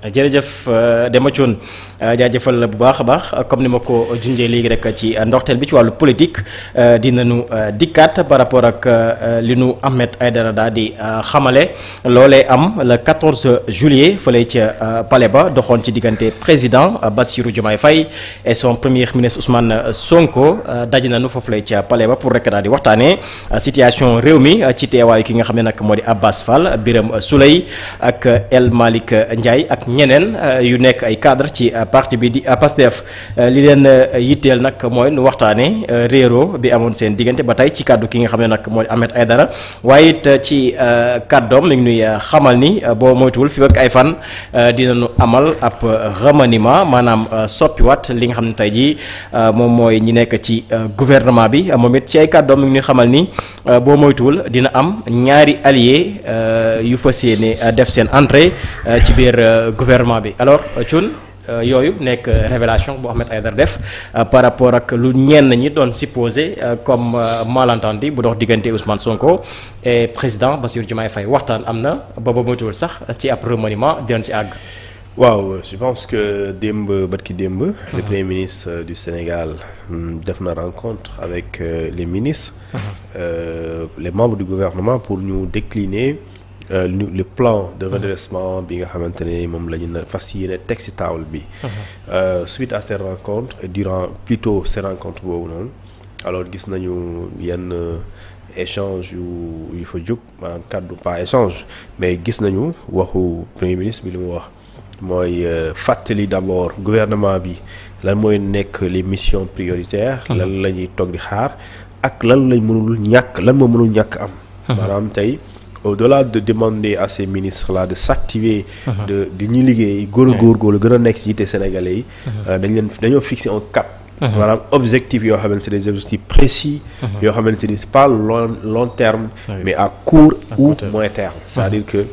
jërëjëf Demba Thioune jaajëfal bu baax a baax comme ni ma ko junjee léegi rek ci ndorteel bi ci wàllu politique dinañu dikkaat par rapport ak li nu Ahmed Aïdara daal di xamale loolee am le 14 juillet fële ca palais ba doxoon ci diggante président Bassirou Diomaye Faye et son premier ministre Ousmane Sonko daje nañu foofu lay ca palais ba pour rek daal di waxtaanee situation réew mi ci teewaayu ki nga xam ne nag moo di Abbas Fall Birame Souleye ak El Malick Ndiaye ak ñeneen yu nekk ay cadre ci parti bi di PASTEF li leen yitteel nag mooy nu waxtaane réero bi amoon seen diggante ba tey ci kàddu ki nga xam ne nag moo di Ahmed Aïdara waaye it ci kàddoom mi ngi nuy xamal ni boo moytuwul fi ak ay fan dinañu amal ab remaniement maanaam soppiwaat li nga xam ne tey jii moom mooy ñi nekk ci gouvernement bi moom it ci ay kàddoom mi ngi nuy xamal ni boo moytuwul dina am ñaari alliés yu fas yéene def seen entrée ci biir gouvernement bi alors Thioune yooyu nekk révélation bu Ahmed Aïdara def par rapport ak lu ñenn ñi doon supposé comme malentendu bu dox diggante Ousmane Sonko et président Bassirou Diomaye Faye waxtaan am na ba moytuwul sax ci ab remaniement dinañ si àgg. waaw je pense que barki démb le premier ministre du Sénégal def na rencontre avec les ministres les membres du gouvernement pour ñu décliner le plan de redressement bi nga xamante ne moom la ñu fas yéene teg ci table bi suite à ces rencontres et durant plutôt ces rencontres boobu noonu alors gis nañu yenn échange yu fa jóg maanaam kàddu pas échange mais gis nañu waxu premier ministre bi li mu wax mooy fàttali d'abord gouvernement bi lan mooy nekk les missions prioritaires lan la ñuy toog di xaar ak lan lañ mënul ñàkk lan moo mënul ñàkk am maanaam tey au-delà de demander à ces ministres-là de s'activer de ñu liggéey góorgóorlu gën a nekk ci yitte sénégalais yi dañoo fixer un cap maanaam objectif yoo xamante ne des objectifs précis yoo xamante ni c'est pas long terme mais à court ou moyen terme c'est-à-dire que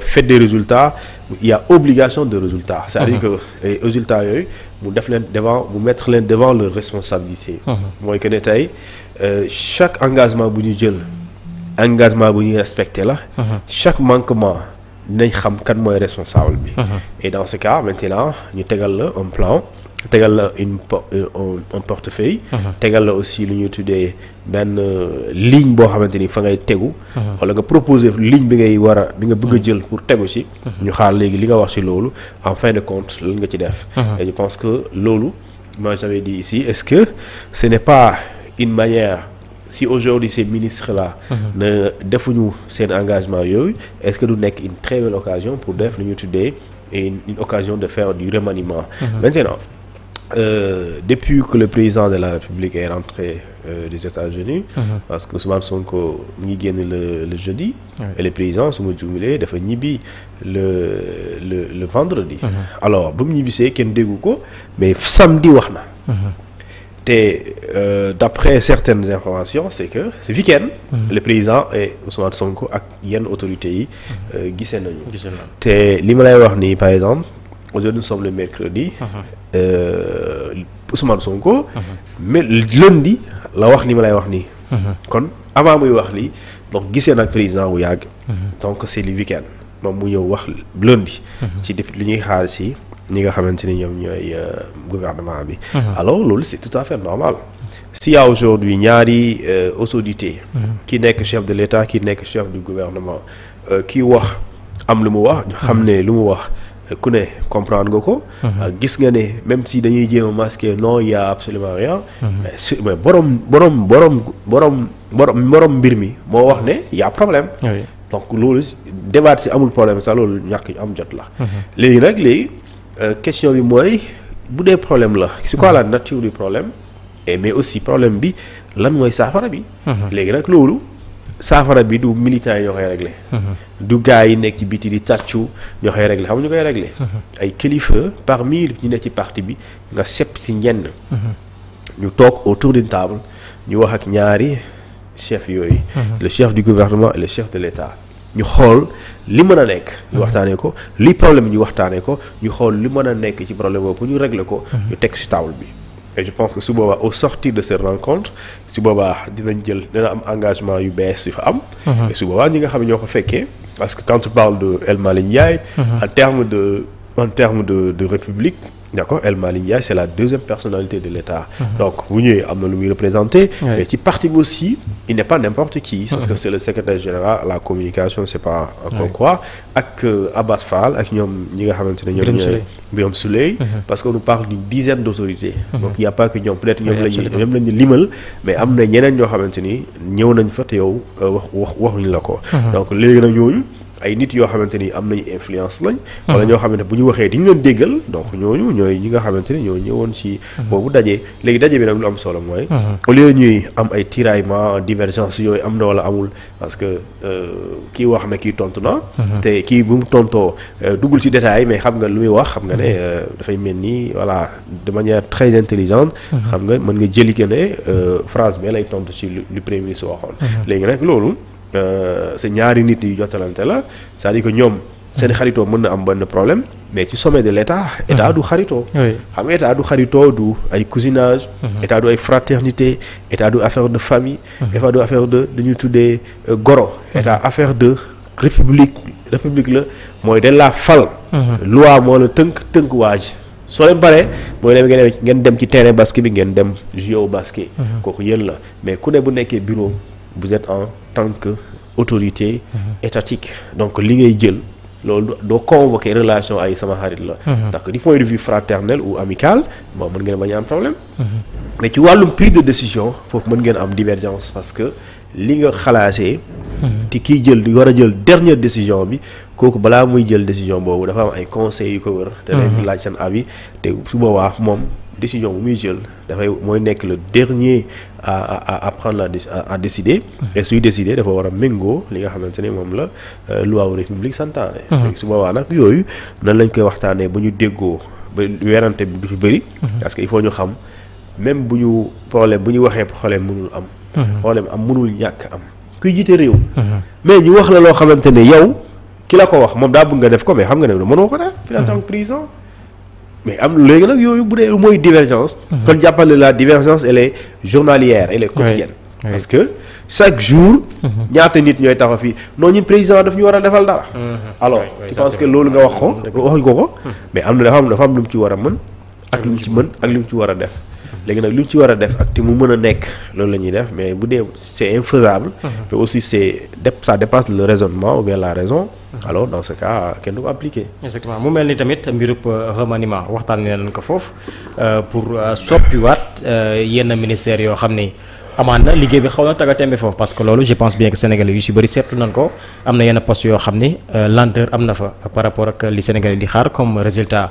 fait des résultats il y a obligation de résultats c'est-à-dire que résultats yooyu mu mettre leen devant leurs responsabilités mooy que ne tey chaque engagement bu ñu jël engagement bu ñuy respecté la chaque manquement dinañ xam kan mooy responsable bi et dans ce cas maintenant ñu tegal la un plan tegal la un portefeuille tegal la aussi lu ñuy tuddee benn ligne boo xamante ni fa ngay tegu wala nga proposer ligne bi nga bëgg a jël pour tegu ci ñu xaar léegi li nga wax ci loolu en fin de compte lan nga ci def et je pense que loolu moi j'avais dit ici est-ce que ce n'est pas une manière si aujourd'hui ces ministres-là ne defuñu seen engagement yooyu est-ce que du nekk une très belle occasion pour def lu ñu tuddee une occasion de faire du remaniement maintenant depuis que le président de la République est rentré des États-Unis parce que Ousmane Sonko mu ngi génn le jeudi et le président su ma juumalee dafa ñibbi le vendredi alors ba mu ñibbisee kenn déggu ko mais samedi wax na te d'après certaines informations c'est que ce week-end le président et Ousmane Sonko ak yenn autorités yi gisee nañu te li ma lay wax nii par exemple aujourd'hui nous sommes le mercredi Ousmane Sonko mais lundi la wax ni ma lay wax nii kon avant muy wax lii donc gisee nag président bu yàgg donc c'est le week-end moom mu ñëw wax lundi ci depuis li ñuy xaar si ñi nga xamante ni ñoom ñooy gouvernement bi alors loolu c'est tout à fait normal s'il y a aujourd'hui ñaari autorité ki nekk chef de l'État ki nekk chef du gouvernement ki wax am lu mu wax ñu xam ne lu mu wax ku ne comprendre nga ko gis nga ne même si dañuy jéem a masquer non il y a absolument rien mais borom mbir mi moo wax ne il y a problème donc loolu débat si amul problème sax loolu ñàkk am jot la léegi question bi mooy bu dee problème la c'est quoi la nature du problème et mais aussi problème bi lan mooy saafara bi léegi nag loolu saafara bi du militants yi ñoo koy réglé du gars yi nekk ci biti di tàccu ñoo koy réglé xam ñu koy réglé ay kilifa parmi ñu nekk ci parti bi nga sepp ci ñenn ñu toog autour d'une table ñu wax ak ñaari chef yooyu le chef du gouvernement et le chef de l'État ñu xool li mën a nekk ñu waxtaanee ko li problème ñu waxtaanee ko ñu xool li mën a nekk ci problème boobu pour ñu régler ko ñu teg ci table bi et je pense que su boobaa au sortir de cette rencontre su boobaa dina am engagement yu bees yu fa am et su boobaa ñi nga xam ne ñoo ko fekkee parce que quand tu parles de El Malick Ndiaye en termes de en termes de république, d'accord, El Malick Ndiaye c'est la deuxième personnalité de l'État. Donc bu ñëwee am na lu muy représenté. mais ci parti bi aussi il n'est pas n'importe qui. parce que c'est le secrétaire général la communication c'est pas encore quoi. ak Abbas Fall ak ñoom ñi nga xamante ne ñoom ñooy Birame Souleye. parce que on nous parle d'une dizaine d'autorités. donc il y a pas que ñoom peut-être ñoom lañu limal. mais am na ñeneen ñoo xamante ni ñëw nañ fa te yow waxuñ la ko. donc léegi nag ñooñu. ay nit yoo xamante ni am nañu influence lañ. wala ñoo xamante bu ñu waxee di ñu leen déggal donc ñooñu ñooy ñi nga xamante ni ñoo ñëwoon ci. boobu daje léegi daje bi nag lu am solo mooy. au lieu ñuy am ay tiraillement divergence yooyu am na wala amul parce que kii wax na kii tontu na. te kii bu mu tontoo duggul ci détail mais xam nga lu muy wax xam nga ne dafay mel ni voilà de manière très intelligente. xam nga mën nga jëli que ne phrase bi lay tontu ci lu premier ministre waxoon. léegi nag loolu. c'est ñaari nit yu jottalante la c'est-à-dire que ñoom seen xaritoo mën na am benn problème mais ci sommet de l'État état du xaritoo xam nga état du xaritoo du ay cousinage état du ay fraternité état du affaire de famille état du affaire de dañuy tuddee goro état affaire de république la mooy dañ laa fal loi moo la tënk waaj soo leen paree mooy dem ngeen dem ci terrain basket bi ngeen dem jouer au basket kooku yéen la mais ku ne bu nekkee bureau vous êtes en tant que autorité étatique donc li ngay jël loolu doo convoquer relation ay sama xarit la parce que du point de vue fraternel ou amical bon mën ngeen bañ a am problème mais ci wàllum prise de décision foofu mën ngeen am divergence parce que li nga xalaatee te kiy jël di war a jël dernière décision bi kooku balaa muy jël décision boobu dafa am ay conseils yu ko wër te leen di laaj seen avis te su boobaa moom décision bu muy jël dafay mooy nekk le dernier à prendre à décider et suy décider dafa war a méngoo li nga xamante ne moom la loi wu république santaane su boobaa nag yooyu nan lañ koy waxtaanee ba ñu déggoo ba werante bi du ci bëri parce que il faut ñu xam même bu ñu waxee problème mënul am problème am mënul ñàkk am kuy jiite réew mais ñu wax la loo xamante ne yow ki la ko wax moom daa bëgg nga def ko mais xam nga ne mënoo ko def fi en tant que président mais am léegi nag yooyu bu dee mooy divergence kon jàppale la divergence elle est journalière elle est quotidienne parce que chaque jour ñaata nit ñooy taxaw fii non ñun président daf ñu war a defal dara alors je pense que loolu nga wax ko waxuñ ko mais am na dafa am lu mu ci war a mën ak lu mu ci mën ak lu mu ci war a def léegi nag lu mu ci war a def ak te mu mën a nekk loolu la ñuy def mais bu dee c'est infaisable mais aussi ça dépasse le raisonnement ou bien la raison alors dans ce cas kenn du ko appliquer. exactement mu mel ni tamit mbirub remaniement waxtaanee nañ ko foofu pour soppiwaat yenn ministères yoo xam ni amaan na liggéey bi xaw na tagga tembe foofu parce que loolu je pense bien que sénégalais yu si bëri seetlu nañ ko am na yenn postes yoo xam ni lenteur am na fa par rapport ak li sénégalais di xaar comme résultat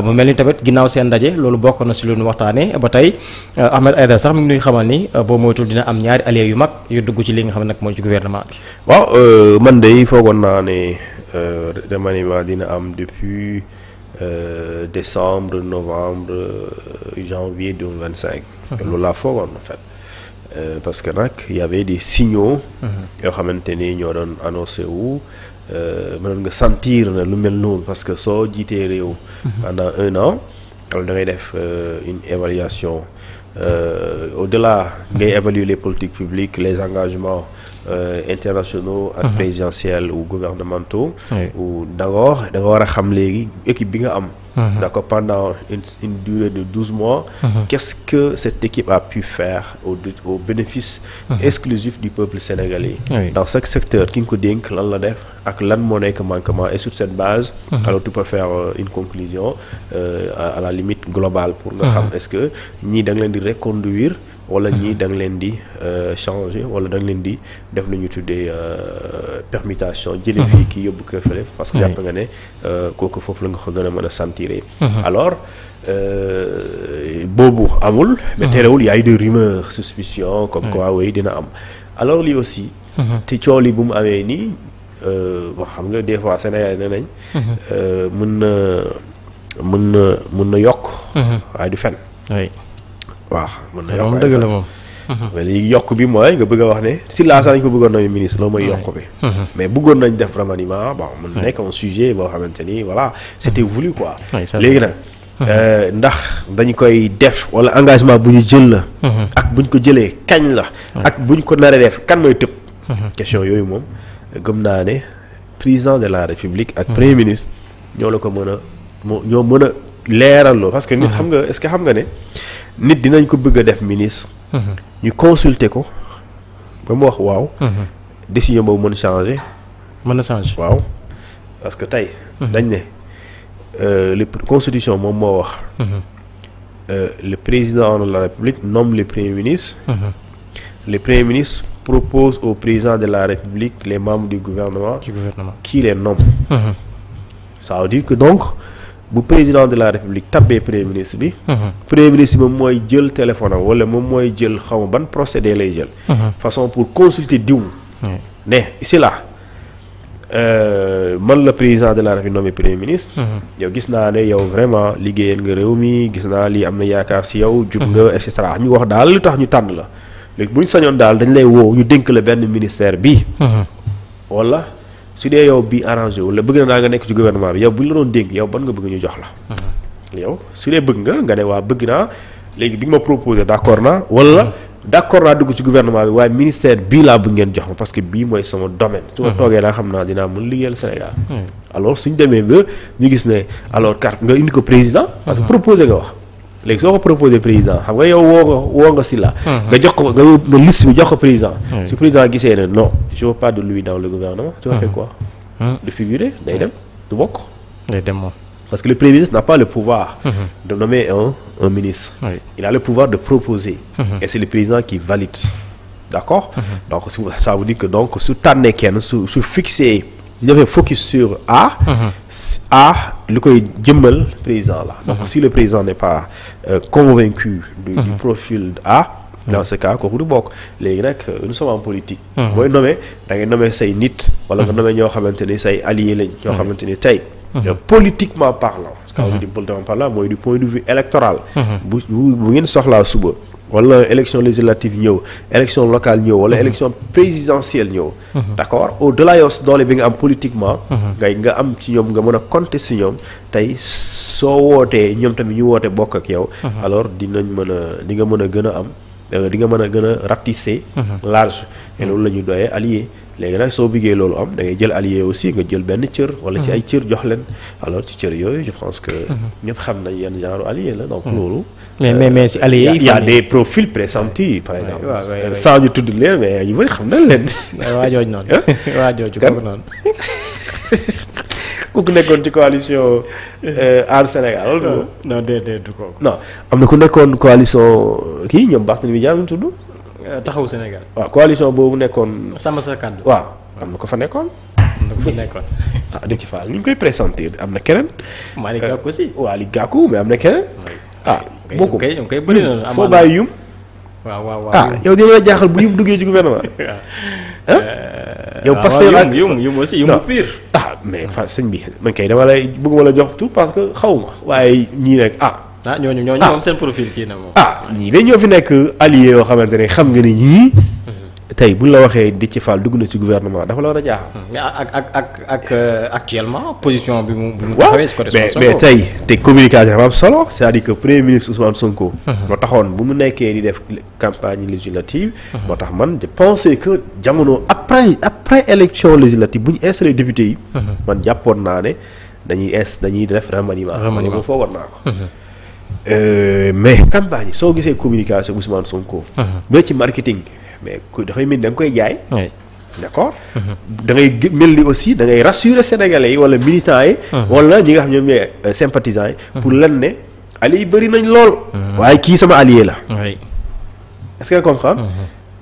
mu mel ni tamit ginnaaw seen ndaje loolu bokk na si lu ñu waxtaanee ba tey Ahmed Aïdara sax mi ngi nuy xamal ni boo moytul dina am ñaari alliés yu mag yu dugg ci li nga xam ne nag mooy ci gouvernement bi. waaw man de foogoon naa ne remaniement dina am depuis décembre novembre janvier 2025. loolu laa foogoon en fait. Parce que nag y avait des signaux yoo xamante ni ñoo doon annoncé wu mënoon nga sentir na lu mel noonu parce que soo jiitee réew pendant 1 an wala da ngay def une évaluation au-delà ngay évaluer les politiques publiques les engagements internationaux ak présidentiels ou gouvernementaux ou d'abord da nga war a xam léegi équipe bi nga am d'accord pendant une durée de 12 mois qu'est-ce que cette équipe a pu faire au bénéfice exclusif du peuple sénégalais dans chaque secteur ki nga ko dénk lan la def ak lan moo nekk manquement et sur cette base alors tu peux faire une conclusion à la limite globale pour nga xam est-ce que ñii da nga leen di reconduire wala ñii da nga leen di changer wala da nga leen di def lu ñu tuddee permutation jëlee fii kii yóbbu ko fële parce que jàpp nga ne kooku foofu la nga ko gën a mën a sentir alors boobu amul mais terewul y a eu des rumeurs suspicions comme quoi oui dina am alors lii aussi te coow li bu mu amee nii bon xam nga des fois Sénégal ne nañ mën na yokk waaye du fen waaw mën na yokk dëgg la moom mais léegi yokk bi mooy nga bëgg a wax ne si laa sax nañ ko bëggoon nommer ministre loolu mooy yokk bi mais bëggoon nañ def remaniement bon mën nekk un sujet boo xamante ni voilà c'était voulu quoi léegi nag ndax dañ koy def wala engagement bu ñu jël la ak buñ ko jëlee kañ la ak buñ ko naree def kan mooy tëb question yooyu moom gëm naa ne président de la république ak premier ministre ñoo la ko mën a ñoo mën a leeral loolu parce que nit xam nga est-ce que xam nga ne nit dinañ ko bëgg a def ministre. ñu consulter ko ba mu wax waaw. décision boobu mën changer. mën na changer waaw parce que tey. dañ ne le constitution moom moo wax. Le président de la République nomme le premier ministre. Le premier ministre propose au président de la République les membres du gouvernement. Qui les nomme. Ça veut dire que donc bu président de la République tabbee premier ministre bi. premier ministre moom mooy jël téléphone am wala moom mooy jël xaw ma ban procédé lay jël. façon pour consulter diw. ne ici là man la président de la République nommé premier ministre. yow gis naa ne yow vraiment liggéeyal nga réew mi gis naa lii am na yaakaar si yow. jub nga et cetera ñu wax daal lu tax ñu tànn la léegi bu ñu sañoon daal dañ lay woo ñu dénk la benn ministère bii. wala su dee yow bii arrangé wu la bëgg na daa nga nekk ci gouvernement bi yow bu ñu la doon dénk yow ban nga bëgg ñu jox la. yow su dee bëgg nga ne waa bëgg naa léegi bi nga ma proposé d'accord naa wala. d'accord naa dugg ci gouvernement bi waaye ministère bii laa bëgg ngeen jox ma parce que bii mooy sama domaine. su ma toogee daa xam naa dinaa mën liggéeyal Sénégal. alors suñ demee ba ñu gis ne alors carte nga indi ko président. parce que proposé nga wax. léegi soo ko proposé président xam nga yow woo nga si la. nga jox ko nga liste bi jox ko président. su président gisee ne non je veux pas de lui dans le gouvernement. tu vas faire quoi. de figurer day dem du bokk. day dem moom. Parce que le Premier ministre n'a pas le pouvoir de nommer un ministre. Oui. Il a le pouvoir de proposer. Et c'est le président qui valide. D'accord. Donc ça veut dire que donc su tànnee kenn su fixé su defee focus sur A. A lu koy jëmmal président la. Donc si le président n'est pas convaincu du profil A. dans ce cas kooku du bokk léegi nag nous sommes en politique. booy nommer da ngay nommer say nit. wala nga nommer ñoo xamante ni say alliés lañ. ñoo xamante ni tey. politiquement parlant. quand je dis politiquement parlant mooy du point de vue électoral. bu ngeen soxlaa suba. wala élection législative ñëw élection locale ñëw wala élection présidentielle ñëw. d'accord au-delà yow doole bi nga am politiquement. nga am ci ñoom nga mën a compter si ñoom tey soo wootee ñoom tamit ñu woote bokk ak yow. alors dinañ mën a di nga mën a gën a am di nga mën a gën a ratisser. large et loolu la ñuy doyee allié. léegi nag soo bëggee loolu am da ngay jël allié aussi nga jël benn cër. wala ci ay cër jox leen. alors ci cër yooyu je pense que. ñëpp xam nañ yenn genre allié la donc loolu. mais si allié yi. il y a des profils pressentis par exemple. sans ñu tudd leen mais ñu bëri xam nañ leen. waa jooju noonu. waa jooju kooku noonu. ku nekkoon ci coalition Aar Sénégal. non déedéet du kooku. non am na ku nekkoon coalition kii ñoom Barthélémy Dias ñu tudd. taxawu Sénégal. waaw coalition boobu nekkoon. sàmm sa kàddu. waaw am na ko fa nekkoon. am na ko fa nekkoon. ah di ci faal ñu ngi koy pressentir am na keneen. Malick Gakou aussi. Malick Gakou mais am na keneen. bokku ñu koy bëri na. foo bàyyi yum. waaw yow dina la jaaxal bu yum duggee ci gouvernement. yow parce que ak yum aussi yum pire. mais sëñ bi man kay dama lay bëgguma la jox tout parce que xaw ma waaye ñii nag ñooñu moom seen profil kii na moom. ñii de ñoo fi nekk allié yoo xamante ne xam nga ni ñii. tey buñ la waxee Déthié Fall dugg na ci gouvernement dafa la war a jaaxal. ak actuellement position bi mu taxawee si côté Sonko. mais tey te communication dafa am solo c'est-à-dire que premier ministre Ousmane Sonko. moo taxoon bu mu nekkee di def campagne législative. moo tax man je pensais que jamono après élection législative bu ñu installé député yi. man jàppoon naa ne dañuy def remaniement. remaniement foogoon naa ko. mais campagne soo gisee communication Ousmane Sonko. ba ci marketing. mais dafay mel da nga koy jaay. d'accord. da ngay mel ni aussi da ngay rassurer sénégalais yi wala militants yi. wala ñi nga xam ñoom ñooy sympathisants yi. pour lan ne alliés yi bëri nañ lool. waaye kii sama allié la. est-ce que nga comprendre.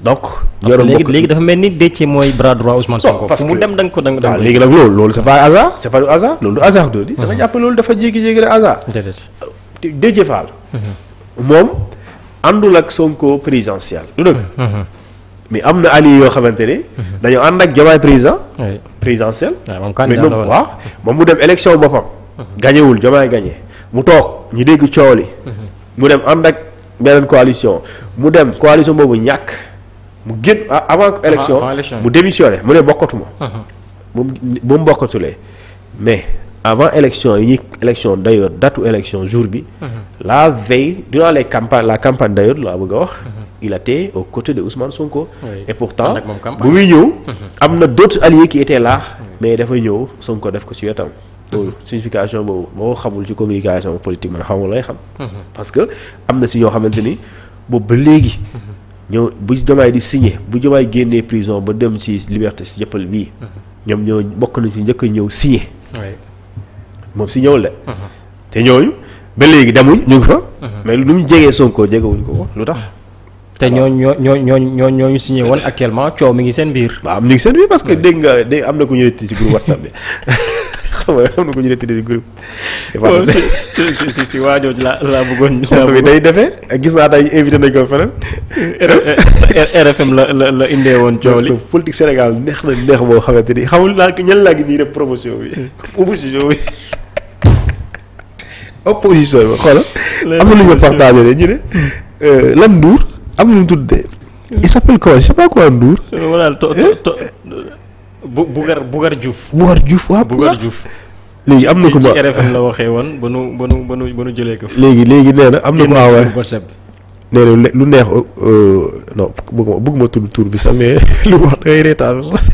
donc. parce que léegi dafa mel ni Déthié mooy bras droit Ousmane Sonko. parce que fu mu dem da nga ko waaw léegi nag loolu c'est pas hasard c'est pas du hasard loolu du hasard doo di. da nga jàpp loolu dafa jékki-jékki rek hasard. Déthié Fall. moom àndul ak Sonko présidentiel. du dëgg. mais am na alliés yoo xamante ne. dañoo ànd ak Diomaye présidentiel. mais moom mu dem élection boppam. gañewul Diomaye gañe mu toog ñu dégg coow li. mu dem ànd ak beneen coalition mu dem coalition boobu ñàkk mu génn avant élection mu démissionné mu ne bokkatuma. bu mu bokkatulee mais avant élection yi ñuy élection d'ailleurs datu élection jour bi. la veille durant la campagne d'ailleurs laa bëgg a wax. il était aux côtés de Ousmane Sonko. et pourtant bu muy ñëw. am na d'autres alliés qui étaient là. mais dafa ñëw Sonko def ko ci wetam. loolu signification boobu boo xamul ci communication politique man xamul lay xam. parce que am na si ñoo xamante ni boobu ba léegi. ñoo bu Diomaye di signé bu Diomaye génnee prison ba dem ci liberté si jëppal bii. ñoom ñoo bokk na ci njëkk a ñëw signé. moom si ñëwul de. te ñooñu ba léegi demuñ ñu ngi fa. mais lu mu jegee Sonko jegewuñ ko lu tax. te ñooñu signé woon actuellement coow mi ngi seen biir. waaw ñu ngi seen biir parce que dégg am na ku ñu retiré ci groupe WhatsApp bi xam nga am na ku ñu retiré ci groupe. si waajooju laa bëggoon. bi day defee gis naa tey invité nañ ko feneen. RFM la indee woon coow li. politique Sénégal neex na neex boo xamante ni xamul naa ñan laa ngi nii def promotion bi. opposition bi opposition bi xoolal. am na lu ñu partagé ñu ne. Lan Ndour am na lu mu tuddee. il s'appelle quoi je sais pas quoi Ndour. voilà Bougar Diouf. Bougar Diouf waaw Bougar Diouf. léegi am na ko ci RFM la waxee woon ba nu jëlee ko. léegi nee na am na ko waaye nee na lu neex non bëgguma tudd tur bi sax mais lu wax da ngay reetaan sax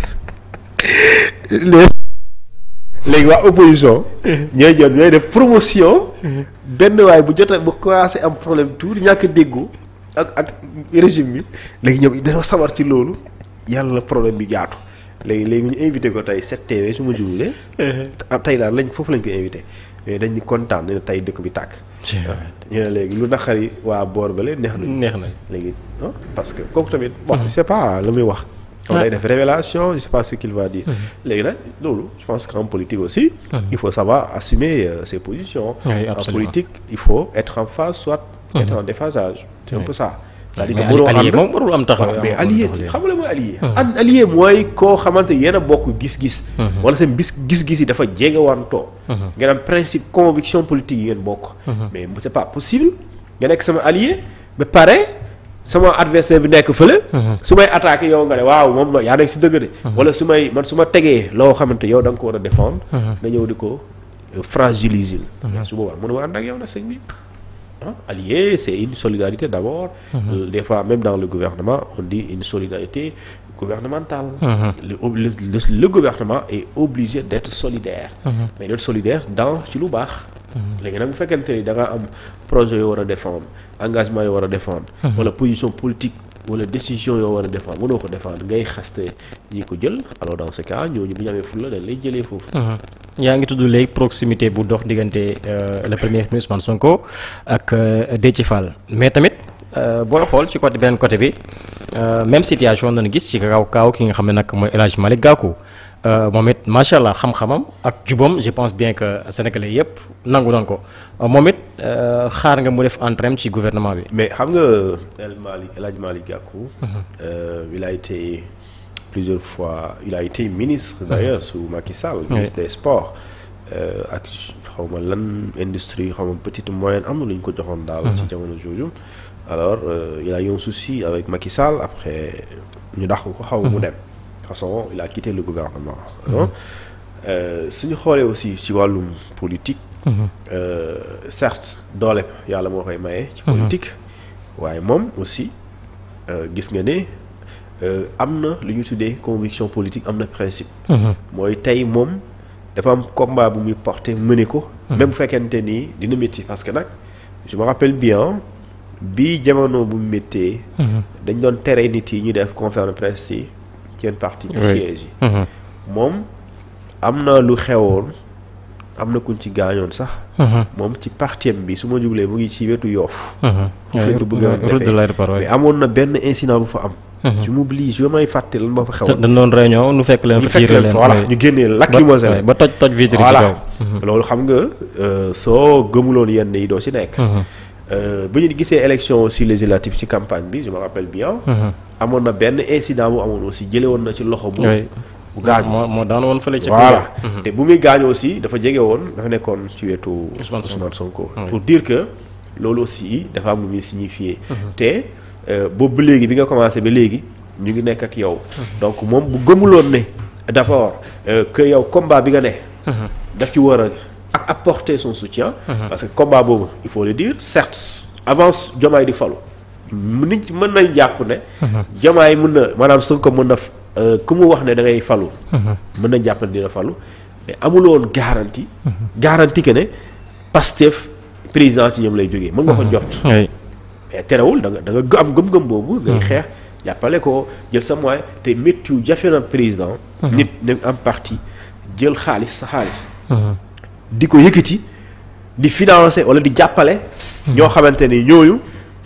léegi waa opposition. ñooy def promotion. benn waay bu jot bu commencé am problème tuuti ñàkk a déggoo ak régime bi léegi ñoom dañoo sawar ci loolu yàlla problème bi jaatu léegi ñu invité ko tey 7TV su ma jubulee. tey daal foofu lañ ko invité mais dañ ñu kontaan ne tey dëkk bi tàkk. ñu ne léegi lu naqari waa boor ba leen neex na léegi parce que kooku tamit. bon je sais pas lu muy wax. on day def révélation je sais pas ce qu'il va dire. léegi nag loolu je pense qu'en politique aussi. il faut savoir assumer ses positions. En politique il faut être en phase soit être en déphasage. c'est un peu ça. c'est-à-dire que mënoo ànd moom warul am taxaw. mais allié xam nga la mooy allié. allié mooy koo xamante yéen a bokk gis-gis. wala seen gis-gis yi dafa jegewantoo. ngeen am principe conviction politique yi ngeen bokk. mais c'est pas possible nga nekk sama allié ba pare. sama adversaire bi nekk fële. su may attaqué yow nga ne waaw moom yaa nekk si dëgg de. wala su ma tegee loo xamante yow da nga ko war a défendre. nga ñëw di ko fragiliser. su boobaa mënuma ànd ak yow nag sëñ bi. Allié c'est une solidarité d'abord. Des fois même dans le gouvernement on dit une solidarité gouvernementale. Le gouvernement est obligé d'être solidaire. mais d'être solidaire dans ci lu baax. léegi nag bu fekkente ni da nga am projet yoo war a défendre engagement yoo war a défendre. wala position politique wala décision yoo war a défendre mënoo ko défendre ngay xaste ñi ko jël alors dans ce cas ñooñu bu ñu amee fulla dañ lay jëlee foofu. yaa ngi tudd léegi proximité bu dox diggante le premier ministre Ousmane Sonko ak Déthié Fall mais tamit booy xool ci côté beneen côté bi même situation nañu gis ci kaaw ki nga xam ne nag mooy El Hadj Malick Gakou. moom it macha allah xam-xamam ak jubam je pense bien que sénégalais yëpp nangu doon ko moom it xaar nga mu def entrée ci gouvernement bi. mais xam nga El Hadj Malick Gakou. il a été plusieurs fois il a été ministre d'ailleurs sous Macky Sall. ministre des sports. ak xaw ma lan industrie xaw ma petite moyenne am na lu ñu ko joxoon daal. ci jamono jooju. alors il a eu un souci avec Macky Sall après ñu dàq ko xaw mu dem. De toute façon il a quitté le gouvernement. suñu xoolee aussi ci wàllum politique. certes doole yàlla moo koy maye. ci politique waaye moom aussi gis nga ne am na lu ñu tuddee conviction politique am na principe. mooy tey moom dafa am combat bu muy porter mëne ko. même bu fekkente ni dina métti parce que nag je me rappelle bien bi jamono bu méttee. dañ doon tere nit yi ñu def conférence de presse yi. ci yenn parti ci siège yi moom am na lu xewoon am na kuñ ci gaañoon sax moom ci partiem bi su ma jublee mu ngi ci wetu Yoff foofu lañ ko bëggoon defee mais amoon na benn incident bu fa am je m'oublie je may fàtte lan moo fa xewoon dañ doon réunion nu fekk leen fa leen voilà ñu génnee lacrymogène ba toj vitre ci kaw loolu xam nga soo gëmuloon yenn yi doo ci nekk bu ñu gisee élection aussi législative ci campagne bi je me rappelle bien. amoon na benn incident bu amoon aussi jële woon na ci loxo bu gaañu moo daan woon fële ci voilà te bu muy gaañu aussi dafa jege woon dafa nekkoon ci wetu Ousmane Sonko pour dire que loolu aussi dafa am lu muy signifier te boobu ba léegi bi nga commencé ba léegi ñu ngi nekk ak yow donc moom bu gëmuloon ne d'abord que yow combat bi nga ne daf ci war a ak apporter son soutien. Parce que combat boobu il faut le dire certes avant Diomaye di falu nit mën nañ jàpp ne. Diomaye mën na maanaam Sonko mën na ku mu wax ne da ngay falu. mën nañ jàpp ne dina falu mais amuloon garantie. garantie que ne Pastef président ci ñoom lay jógee mën nga ko jot. mais terewul da nga am gëm-gëm boobu. ngay xeex jàppale ko jël sa moyen te métti jafe na président. nit ne am parti jël sa xaalis. di ko yëkkati di financer wala di jàppale. ñoo xamante ni ñooñu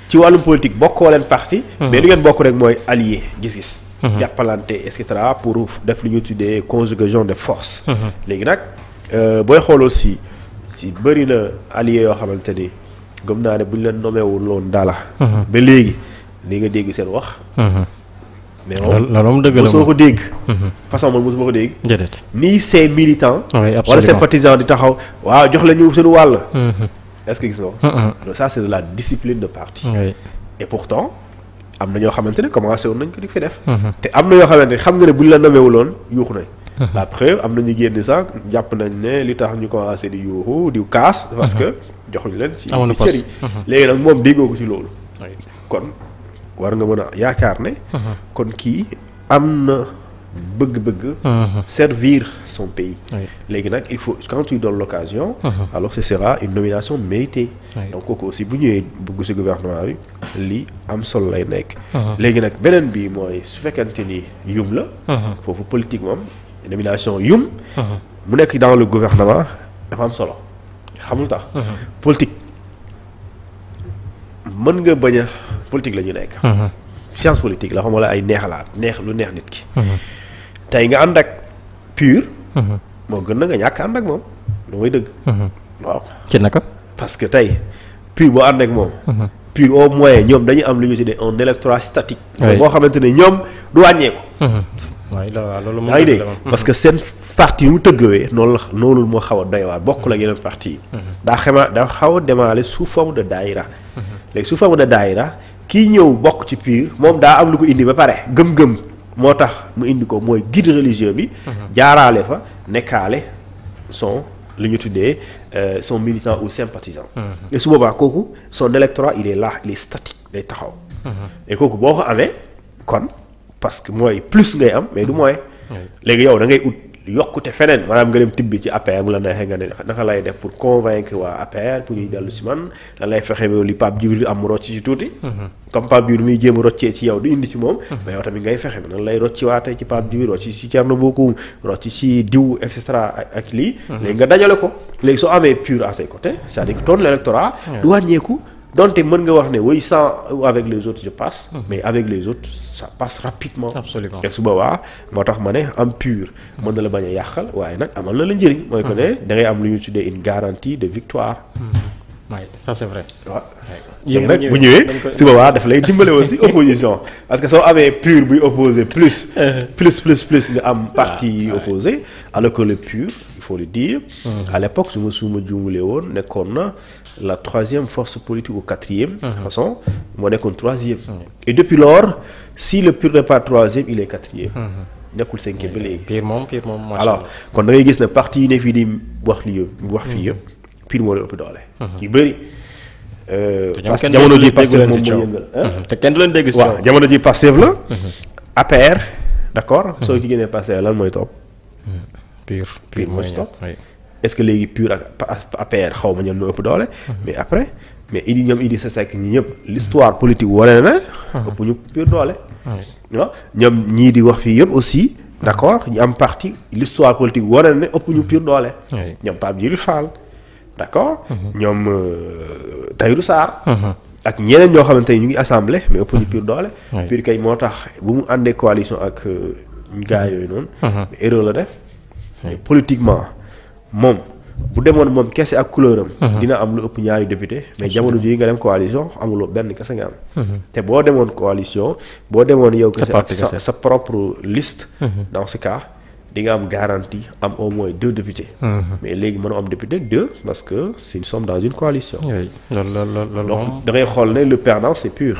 ci wàllum politique bokkoo leen parti. mais li ngeen bokk rek mooy allié gis-gis. jàppalante et cetera pour def li ñu tuddee conjugaison de force. léegi nag booy xool aussi si bëri na alliés yoo xamante ni gëm naa ne bu ñu leen nommé wul woon dala. ba léegi li nga dégg seen wax. mais loolu dëgg la mosoo ko dégg. façon man mosuma ko dégg. déedéet ni ses militants. wala ses partisans di taxaw waaw jox la ñu seen wàll. est-ce que gis nga ko. ça c'est de la discipline de parti. et pourtant. am na ñoo xamante ne commencé woon nañ ko di fi def. te am na yoo xamante ne xam nga ne bu ñu la namewuloon yuuxu nañ. la preuve am na ñu génn sax jàpp nañ ne li tax ñu commencé di yuuxu di kaas. parce que joxuñu leen ci cër yi. léegi nag moom déggoo ko ci loolu. kon war nga mën a yaakaar ne. kon kii am na bëgg-bëgg. servir son pays. léegi nag il faut quand tu donnes l'occasion. alors ce sera une nomination méritée. donc kooku aussi bu ñëwee bëgg ci gouvernement bi li am solo lay nekk. léegi nag beneen bi mooy su fekkente ni yum la. foofu politique moom nomination yum. mu nekk dans le gouvernement dafa am solo xamul tax. politique mën nga bañ a politique la ñu nekk. science politique la xam wala ay neexalaat lu neex nit ki. tey nga ànd ak pur. moo gën na nga ñàkk ànd ak moom lu may dëgg. waaw ci naka. parce que tey pur boo ànd ak moom. pur au moins ñoom dañu am lu ñu tuddee un électorat statique. boo xamante ne ñoom du wàññeeku. waaw loolu yaa ngi dégg parce que seen parti yu mu tëggawee noonu moo xaw a doy waar bokk la yeneen parti yi. daa xaw a démarrer sous forme de daïra. léegi sous forme de daïra kii ñëw bokk ci pur moom daa am lu ko indi ba pare gëm-gëm. moo tax mu indi ko mooy guide religieux bi. jaaraale fa nekkaale son li ñu tuddee son militant ou sympathisant. et su boobaa kooku son électorat il est là il est statique day taxaw. et kooku boo ko amee kon parce que mooy plus ngay am mais du mooy. léegi yow da ngay ut yokkute feneen maanaam nga dem tibbi ci APR bu la neexee nga ne naka lay def pour convaincre waa APR pour ñuy dellu si man lan lay fexe ba li Pape Djibril am rocc ci tuuti. comme Pape Djibril muy jéem a roccee ci yow di indi ci moom. mais yow tamit ngay fexe ba nan lay rocci waatee ci Pape Djibril rocci ci Thierno Bocoum rocci ci diw et cetera ak lii. léegi nga dajale ko léegi soo amee pur à ses côtés c'est-à-dire que ton électorat du wàññeeku. donte mën nga wax ne oui sans avec les autres je passe. mais avec les autres ça passe rapidement. absolument te su boobaa moo tax ma ne am pur. mën na la bañ a yàqal waaye nag amal na la njëriñ. mooy que ne da ngay am lu ñu tuddee une garantie de victoire. oui ça c'est vrai. waaw yéen nag bu ñëwee su boobaa daf lay dimbale aussi opposition parce que soo amee pur buy opposé plus nga am parti opposé alors que le pur il faut le dire. à l'époque su ma juumulee woon nekkoon na. la troisième force politique ou quatrième. façon moo nekkoon troisième. et depuis lors si le PUR n'est pas troisième il est quatrième. nekkul cinquième ba léegi. PUR moom alors kon da ngay gis ne parti yi ne fii di wax fii yëpp PUR moo leen ëpp doole. yu bëri. parce que jamono ji Pastef moom moo yëngal. te kenn du leen dégg si waaw jamono ji Pastef la. APR d'accord. soo ci génnee Pastef lan mooy topp. PUR mooy si topp. est-ce que léegi PUR ak APR xaw ma ñoom ñoo ëpp doole. mais après ñoom Idrissa Seck ñi ñëpp l'histoire politique wane na. ëpp ñu PUR doole. waaw ñoom ñii di wax fii yëpp aussi d'accord ñu am parti l'histoire politique wane na ëpp ñu PUR doole. ñoom Pape Djibril Fall d'accord. ñoom Tahirou Sarr. ak ñeneen ñoo xamante ni ñu ngi assemblée mais ëpp ñu PUR doole. PUR kay moo tax bu mu àndee coalition ak gars yooyu noonu. erreur la def. politiquement. moom bu demoon moom kese ak couleur am. dina am lu ëpp ñaari député mais jamono jii nga dem coalition amuloo benn kese nga am. te boo demoon coalition boo demoon yow. kese ak sa propre liste. dans ce cas di nga am garantie am au moins 2 députés. mais léegi mënoo am député 2 parce que c'est nous sommes dans une coalition. oui loolu donc da ngay xool ne le perdant c'est PUR.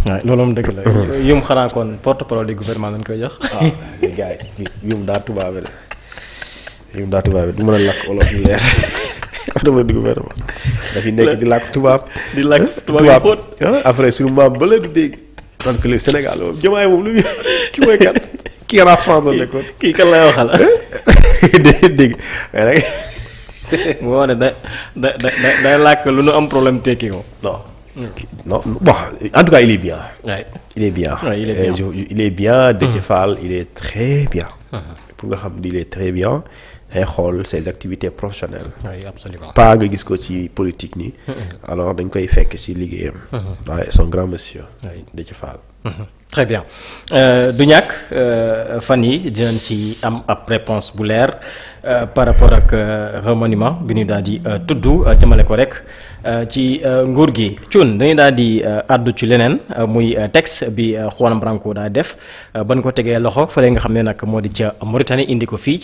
waaw loolu moom dëgg la yum xanaa kon porte-parole du gouvernement dañ koy jox. waaw les gars yi yum daa tubaab du mën a làkk wolof lu leer dama di gouvernement dafi nekk di làkk tubaab di làkk tubaab yi xóot après suñu maam ba la du dégg donc le Sénégal moom Diomaye moom lu ki mooy kat kii xanaa France la nekkoon. kii kan lay waxal. dégg mais nag. moo ne day làkk lu nu am problème tekki ko. non bon en tout cas il est bien. Ouais. il est bien. Ouais, il est bien. Il est bien. Déthié Fall il est très bien. pour nga xam il est très bien. ay xool ses activités professionnelles. Oui, absolument. pas nga gis ko ci politique nii. alors dañ koy fekk ci liggéeyam. waaye son grand monsieur. Oui. Déthié Fall. Très bien du ñàkk fan yi dinañ si am ab réponse bu leer par rapport ak remaniement bi ñu daal di tudd jëmale ko rek ci nguur gi Thioune dañuy daal di àddu ci leneen muy texte bi Juan Branco daa def ban ko tegee loxo fële nga xam ne nag moo di ca Mauritanie indi ko fii.